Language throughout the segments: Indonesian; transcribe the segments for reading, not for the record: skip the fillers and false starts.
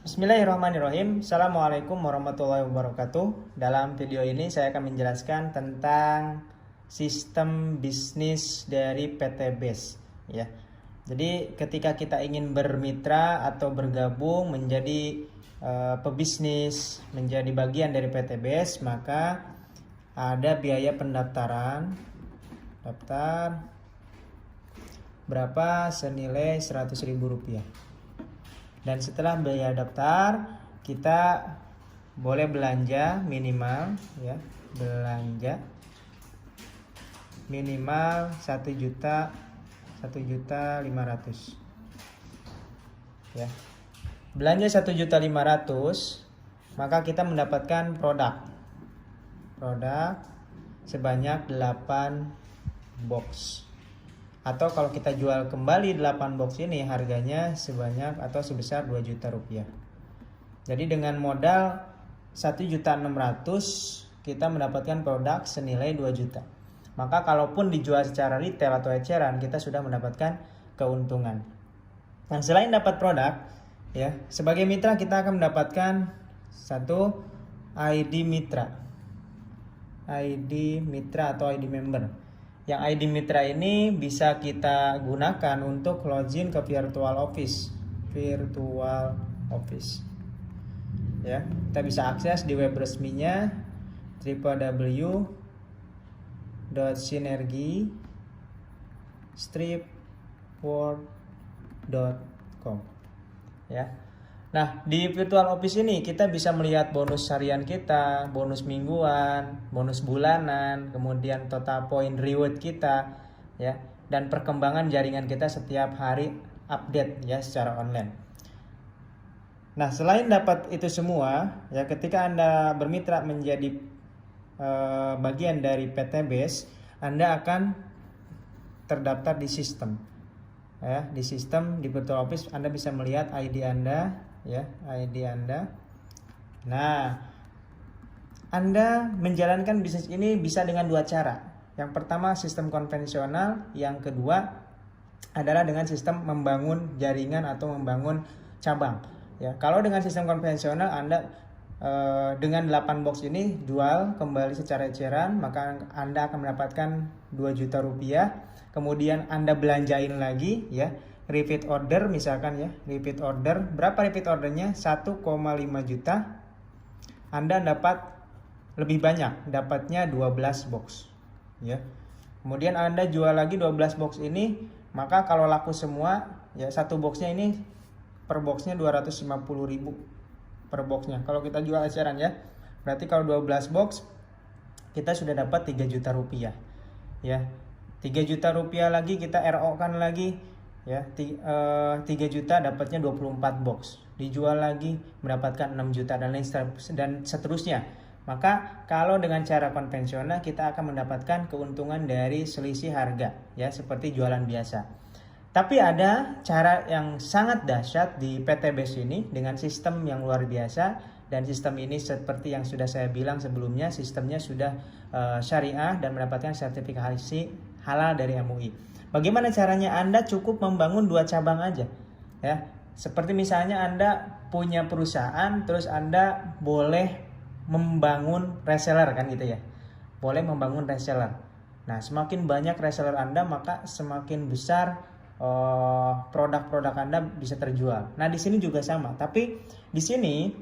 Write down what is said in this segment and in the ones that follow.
Bismillahirrahmanirrahim. Assalamualaikum warahmatullahi wabarakatuh. Dalam video ini saya akan menjelaskan tentang sistem bisnis dari PT BES ya. Jadi ketika kita ingin bermitra atau bergabung menjadi pebisnis, menjadi bagian dari PT BES, maka ada biaya pendaftaran. Daftar berapa? Senilai Rp100.000. Dan setelah biaya daftar, kita boleh belanja minimal ya, belanja minimal 1.500.000 ya. Belanja 1.500.000, maka kita mendapatkan produk sebanyak 8 box. Atau kalau kita jual kembali 8 box ini, harganya sebanyak atau sebesar Rp2 juta. Jadi dengan modal 1.600.000 kita mendapatkan produk senilai 2 juta. Maka kalaupun dijual secara retail atau eceran, kita sudah mendapatkan keuntungan. Nah, selain dapat produk ya, sebagai mitra kita akan mendapatkan satu ID mitra. ID mitra atau ID member. Yang ID Mitra ini bisa kita gunakan untuk login ke virtual office. Ya, kita bisa akses di web resminya www.synergy-world.com ya. Nah, di virtual office ini kita bisa melihat bonus harian kita, bonus mingguan, bonus bulanan, kemudian total point reward kita ya, dan perkembangan jaringan kita setiap hari update ya secara online. Nah, selain dapat itu semua ya, ketika Anda bermitra menjadi bagian dari PT BES, Anda akan terdaftar di sistem. Ya, di sistem di virtual office Anda bisa melihat ID Anda ya, ID Anda. Nah, Anda menjalankan bisnis ini bisa dengan dua cara. Yang pertama sistem konvensional, yang kedua adalah dengan sistem membangun jaringan atau membangun cabang. Ya, kalau dengan sistem konvensional Anda dengan 8 box ini jual kembali secara eceran, maka Anda akan mendapatkan Rp2 juta. Kemudian Anda belanjain lagi ya, repeat order misalkan ya, repeat order. Berapa repeat ordernya? 1,5 juta. Anda dapat lebih banyak, dapatnya 12 box ya. Kemudian Anda jual lagi 12 box ini, maka kalau laku semua ya, satu boxnya ini per boxnya 250.000 per boxnya. Kalau kita jual eceran ya, berarti kalau 12 box kita sudah dapat Rp3 juta ya. Rp3 juta lagi kita RO kan lagi ya, 3 juta dapatnya 24 box, dijual lagi mendapatkan 6 juta dan seterusnya. Maka kalau dengan cara konvensional kita akan mendapatkan keuntungan dari selisih harga ya, seperti jualan biasa. Tapi ada cara yang sangat dahsyat di PT BES ini dengan sistem yang luar biasa, dan sistem ini seperti yang sudah saya bilang sebelumnya, sistemnya sudah syariah dan mendapatkan sertifikasi halal dari MUI. Bagaimana caranya? Anda cukup membangun 2 cabang aja ya. Seperti misalnya Anda punya perusahaan, terus Anda boleh membangun reseller kan gitu ya. Boleh membangun reseller. Nah, semakin banyak reseller Anda, maka semakin besar produk-produk Anda bisa terjual. Nah, di sini juga sama. Tapi di sini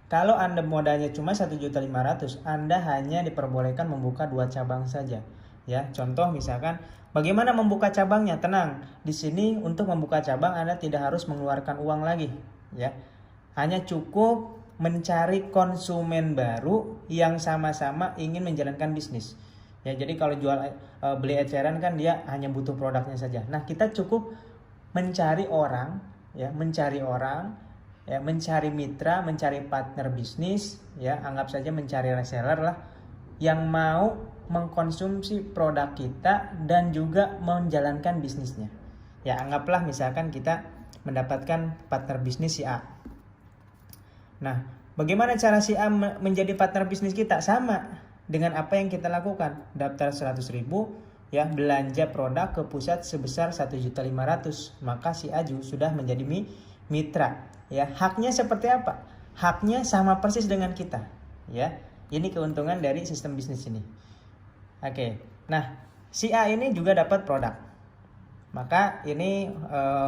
kalau Anda modalnya cuma 1.500.000, Anda hanya diperbolehkan membuka 2 cabang saja. Ya, contoh misalkan bagaimana membuka cabangnya? Tenang, di sini untuk membuka cabang Anda tidak harus mengeluarkan uang lagi, ya. Hanya cukup mencari konsumen baru yang sama-sama ingin menjalankan bisnis. Ya, jadi kalau beli eceran kan dia hanya butuh produknya saja. Nah, kita cukup mencari orang, ya, mencari mitra, mencari partner bisnis, ya, anggap saja mencari reseller lah, yang mau mengkonsumsi produk kita dan juga menjalankan bisnisnya. Ya, anggaplah misalkan kita mendapatkan partner bisnis si A. Nah, bagaimana cara si A menjadi partner bisnis kita? Sama dengan apa yang kita lakukan. Daftar 100.000 ya, belanja produk ke pusat sebesar 1.500.000, maka si A sudah menjadi mitra. Ya, haknya seperti apa? Haknya sama persis dengan kita. Ya, ini keuntungan dari sistem bisnis ini. Oke, nah si A ini juga dapat produk. Maka ini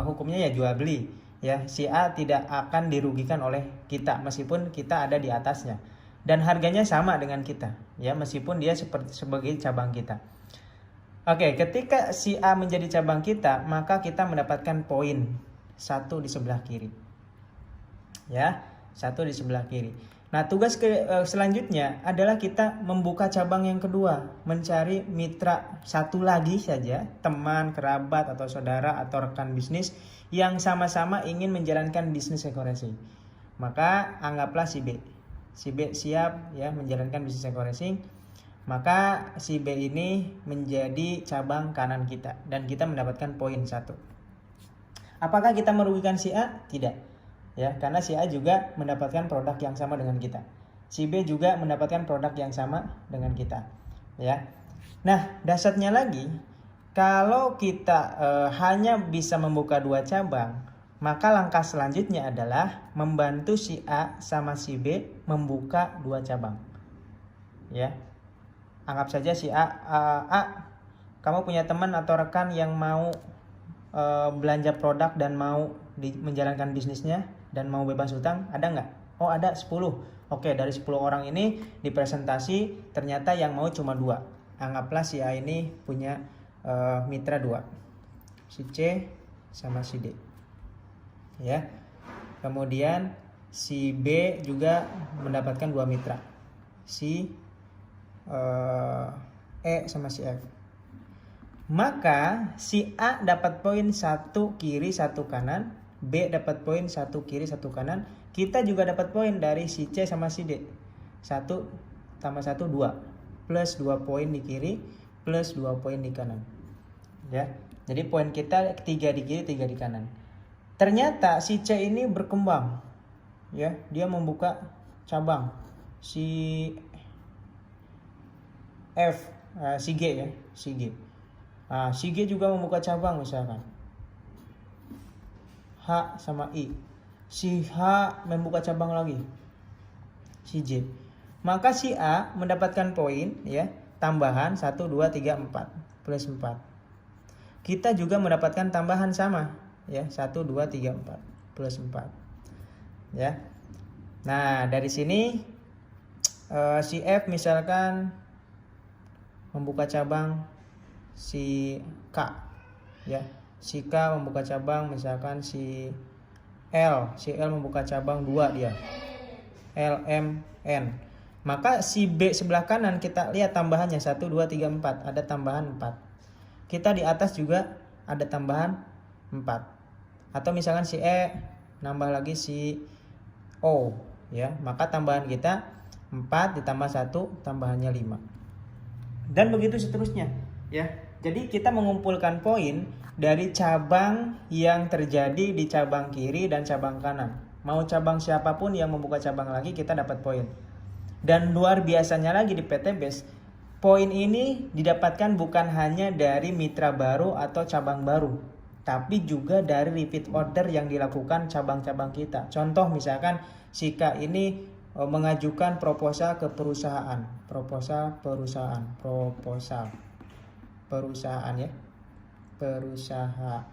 hukumnya ya jual beli. Ya, si A tidak akan dirugikan oleh kita meskipun kita ada di atasnya. Dan harganya sama dengan kita. Ya, meskipun dia sebagai cabang kita. Oke, ketika si A menjadi cabang kita, maka kita mendapatkan poin 1 di sebelah kiri. Ya, 1 di sebelah kiri. Nah, tugas selanjutnya adalah kita membuka cabang yang kedua, mencari mitra satu lagi saja, teman, kerabat, atau saudara, atau rekan bisnis yang sama-sama ingin menjalankan bisnis eco-racing. Maka anggaplah si B. Si B siap ya menjalankan bisnis eco-racing. Maka si B ini menjadi cabang kanan kita dan kita mendapatkan poin 1. Apakah kita merugikan si A? Tidak. Ya, karena si A juga mendapatkan produk yang sama dengan kita. Si B juga mendapatkan produk yang sama dengan kita. Ya. Nah, dasarnya lagi, kalau kita hanya bisa membuka 2 cabang, maka langkah selanjutnya adalah membantu si A sama si B membuka 2 cabang. Ya. Anggap saja si A, kamu punya teman atau rekan yang mau belanja produk dan mau menjalankan bisnisnya dan mau bebas hutang, ada nggak? Oh, ada 10. Oke, dari 10 orang ini dipresentasi, ternyata yang mau cuma 2. Anggaplah si A ini punya mitra 2, si C sama si D. Ya. Kemudian si B juga mendapatkan 2 mitra, si E sama si F. Maka si A dapat poin 1 kiri 1 kanan, B dapat poin 1 kiri 1 kanan. Kita juga dapat poin dari si C sama si D. 1 tambah 1 2. Plus 2 poin di kiri, plus 2 poin di kanan. Ya. Jadi poin kita 3 di kiri, 3 di kanan. Ternyata si C ini berkembang. Ya, dia membuka cabang. Si F, si G ya, si G. Si G juga membuka cabang misalkan. H sama I. Si H membuka cabang lagi. Si J. Maka si A mendapatkan poin ya, tambahan 1 2 3 4 plus 4. Kita juga mendapatkan tambahan sama ya, 1 2 3 4 plus 4. Ya. Nah, dari sini si F misalkan membuka cabang si K ya. Si K membuka cabang misalkan si L membuka cabang 2 dia. L, M, N. Maka si B sebelah kanan kita lihat tambahannya 1 2 3 4, ada tambahan 4. Kita di atas juga ada tambahan 4. Atau misalkan si E nambah lagi si O ya, maka tambahan kita 4 ditambah 1 tambahannya 5. Dan begitu seterusnya ya. Jadi kita mengumpulkan poin dari cabang yang terjadi di cabang kiri dan cabang kanan. Mau cabang siapapun yang membuka cabang lagi kita dapat poin. Dan luar biasanya lagi di PT Base, poin ini didapatkan bukan hanya dari mitra baru atau cabang baru, tapi juga dari repeat order yang dilakukan cabang-cabang kita. Contoh misalkan si K ini mengajukan proposal ke perusahaan, perusahaan ya, perusahaan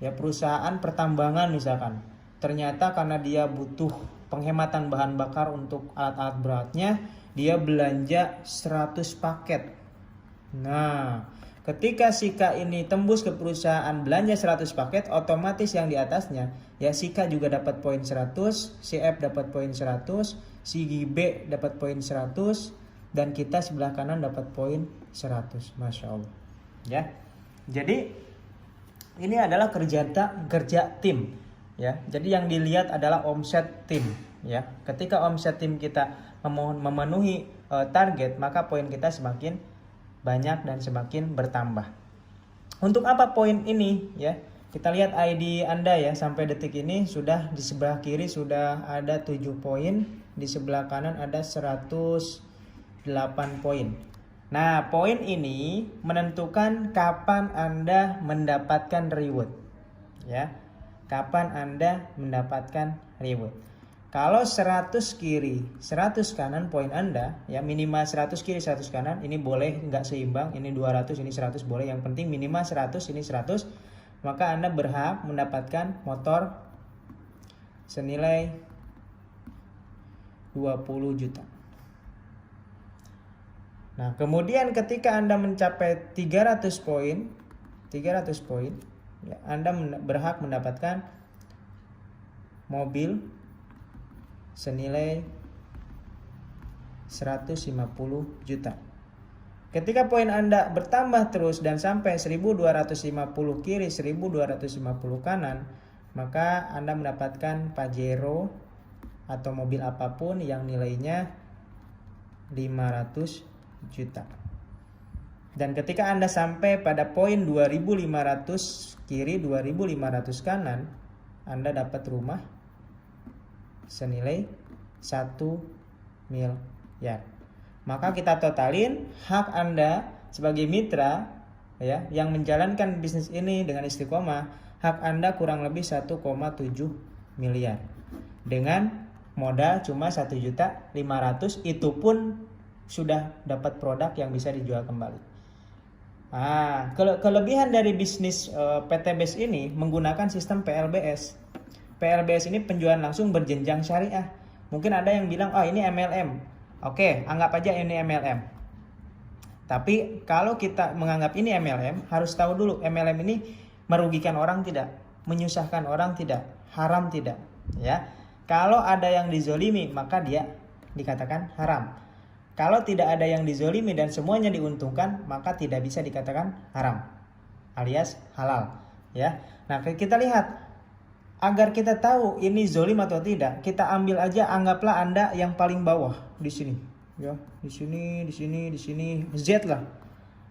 ya, perusahaan pertambangan misalkan. Ternyata karena dia butuh penghematan bahan bakar untuk alat-alat beratnya, dia belanja 100 paket. Nah, ketika si K ini tembus ke perusahaan belanja 100 paket, otomatis yang di atasnya ya si K juga dapat poin 100, si F dapat poin 100, si B dapat poin 100, dan kita sebelah kanan dapat poin 100. Masya Allah ya. Jadi ini adalah kerja tim ya. Jadi yang dilihat adalah omset tim ya. Ketika omset tim kita memenuhi target, maka poin kita semakin banyak dan semakin bertambah. Untuk apa poin ini ya? Kita lihat ID Anda ya, sampai detik ini sudah di sebelah kiri sudah ada 7 poin, di sebelah kanan ada 108 poin. Nah, poin ini menentukan kapan Anda mendapatkan reward. Ya. Kapan Anda mendapatkan reward. Kalau 100 kiri, 100 kanan poin Anda, ya minimal 100 kiri, 100 kanan, ini boleh nggak seimbang, ini 200, ini 100 boleh, yang penting minimal 100, ini 100, maka Anda berhak mendapatkan motor senilai 20 juta. Nah, kemudian ketika Anda mencapai 300 poin, ya, Anda berhak mendapatkan mobil senilai 150 juta. Ketika poin Anda bertambah terus dan sampai 1250 kiri, 1250 kanan, maka Anda mendapatkan Pajero atau mobil apapun yang nilainya 500 juta. Dan ketika Anda sampai pada poin 2500 kiri, 2500 kanan, Anda dapat rumah senilai 1 miliar. Maka kita totalin hak Anda sebagai mitra, ya, yang menjalankan bisnis ini dengan istiqomah, hak Anda kurang lebih 1,7 miliar. Dengan modal cuma 1.500.000, itu pun sudah dapat produk yang bisa dijual kembali. Kelebihan dari bisnis PTBS ini menggunakan sistem PLBS. PLBS ini penjualan langsung berjenjang syariah. Mungkin ada yang bilang, oh ini MLM. Oke, anggap aja ini MLM. Tapi kalau kita menganggap ini MLM, harus tahu dulu MLM ini merugikan orang tidak, menyusahkan orang tidak, haram tidak. Ya, kalau ada yang dizolimi maka dia dikatakan haram. Kalau tidak ada yang dizolimi dan semuanya diuntungkan, maka tidak bisa dikatakan haram, alias halal. Ya, nah kita lihat. Agar kita tahu ini zolim atau tidak, kita ambil aja, anggaplah Anda yang paling bawah di sini, ya, di sini, Z lah.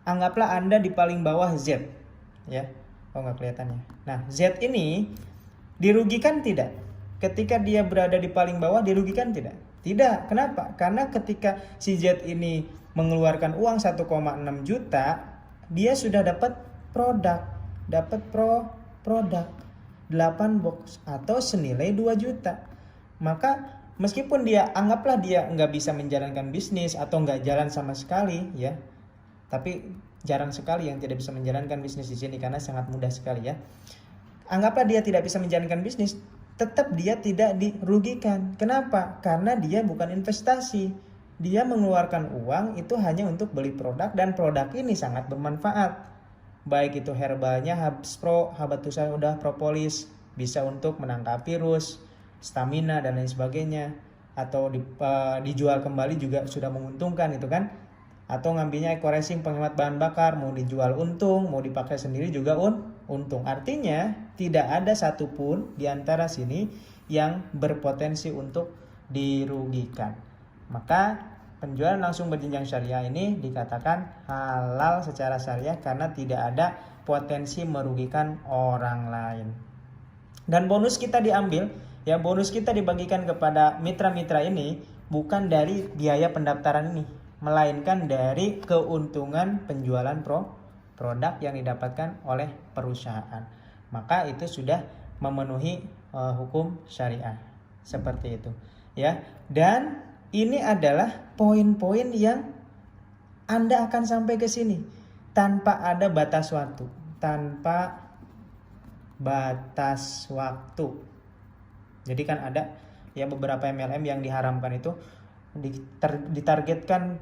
Anggaplah Anda di paling bawah Z, ya. Oh nggak kelihatannya. Nah, Z ini dirugikan tidak? Ketika dia berada di paling bawah, dirugikan tidak? Tidak. Kenapa? Karena ketika si Z ini mengeluarkan uang 1,6 juta, dia sudah dapat produk, produk 8 box atau senilai 2 juta. Maka meskipun dia, anggaplah dia nggak bisa menjalankan bisnis atau nggak jalan sama sekali, ya, tapi jarang sekali yang tidak bisa menjalankan bisnis di sini karena sangat mudah sekali, ya. Anggaplah dia tidak bisa menjalankan bisnis, tetap dia tidak dirugikan. Kenapa? Karena dia bukan investasi. Dia mengeluarkan uang itu hanya untuk beli produk, dan produk ini sangat bermanfaat. Baik itu herbalnya Habspro, Habatus Sauda, Propolis, bisa untuk menangkal virus, stamina dan lain sebagainya, atau dijual kembali juga sudah menguntungkan itu kan. Atau ngambilnya Eco-Racing penghemat bahan bakar, mau dijual untung, mau dipakai sendiri juga untung. Artinya tidak ada satupun di antara sini yang berpotensi untuk dirugikan. Maka penjualan langsung berjenjang syariah ini dikatakan halal secara syariah karena tidak ada potensi merugikan orang lain. Dan bonus kita diambil, ya, bonus kita dibagikan kepada mitra-mitra ini bukan dari biaya pendaftaran ini, melainkan dari keuntungan penjualan produk yang didapatkan oleh perusahaan. Maka itu sudah memenuhi hukum syariah. Seperti itu, ya. Dan ini adalah poin-poin yang Anda akan sampai ke sini tanpa ada batas waktu, Jadi kan ada, ya, beberapa MLM yang diharamkan itu ditargetkan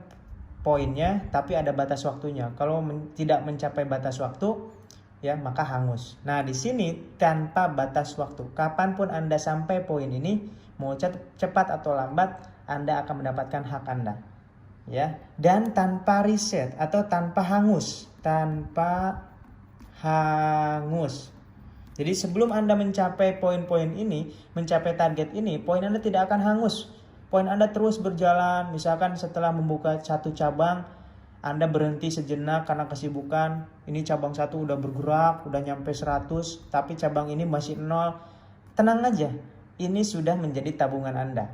poinnya tapi ada batas waktunya. Kalau tidak mencapai batas waktu, ya, maka hangus. Nah, di sini tanpa batas waktu. Kapanpun Anda sampai poin ini, mau cepat atau lambat, Anda akan mendapatkan hak Anda, ya. Dan tanpa riset atau tanpa hangus. Jadi sebelum Anda mencapai poin-poin ini, mencapai target ini, poin Anda tidak akan hangus. Poin Anda terus berjalan. Misalkan setelah membuka satu cabang, Anda berhenti sejenak karena kesibukan. Ini cabang satu udah bergerak, udah nyampe 100, tapi cabang ini masih 0. Tenang aja, ini sudah menjadi tabungan Anda,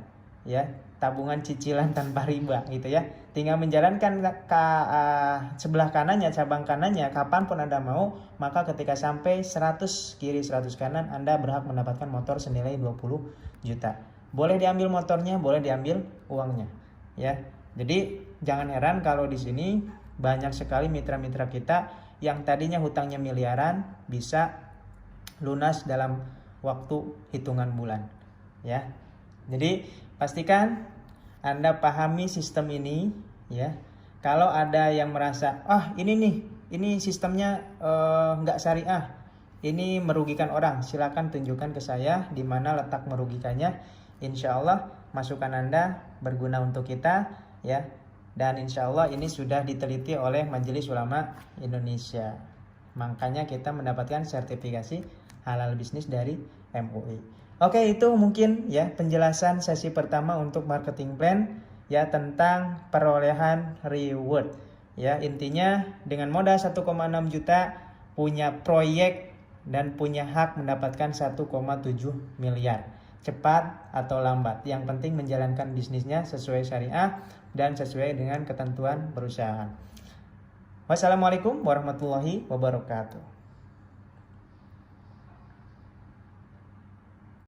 ya. tabungan cicilan tanpa riba gitu ya. Tinggal menjalankan ke sebelah kanannya, cabang kanannya kapanpun Anda mau, maka ketika sampai 100 kiri 100 kanan Anda berhak mendapatkan motor senilai 20 juta. Boleh diambil motornya, boleh diambil uangnya ya. Jadi jangan heran kalau di sini banyak sekali mitra-mitra kita yang tadinya hutangnya miliaran bisa lunas dalam waktu hitungan bulan ya. Jadi pastikan Anda pahami sistem ini ya. Kalau ada yang merasa ini sistemnya nggak syariah, ini merugikan orang, silakan tunjukkan ke saya di mana letak merugikannya. Insya Allah masukan Anda berguna untuk kita ya. Dan insya Allah ini sudah diteliti oleh Majelis Ulama Indonesia. Makanya kita mendapatkan sertifikasi halal bisnis dari MUI. Oke, itu mungkin ya penjelasan sesi pertama untuk marketing plan ya tentang perolehan reward. Ya, intinya dengan modal 1,6 juta punya proyek dan punya hak mendapatkan 1,7 miliar. Cepat atau lambat, yang penting menjalankan bisnisnya sesuai syariah dan sesuai dengan ketentuan perusahaan. Wassalamualaikum warahmatullahi wabarakatuh.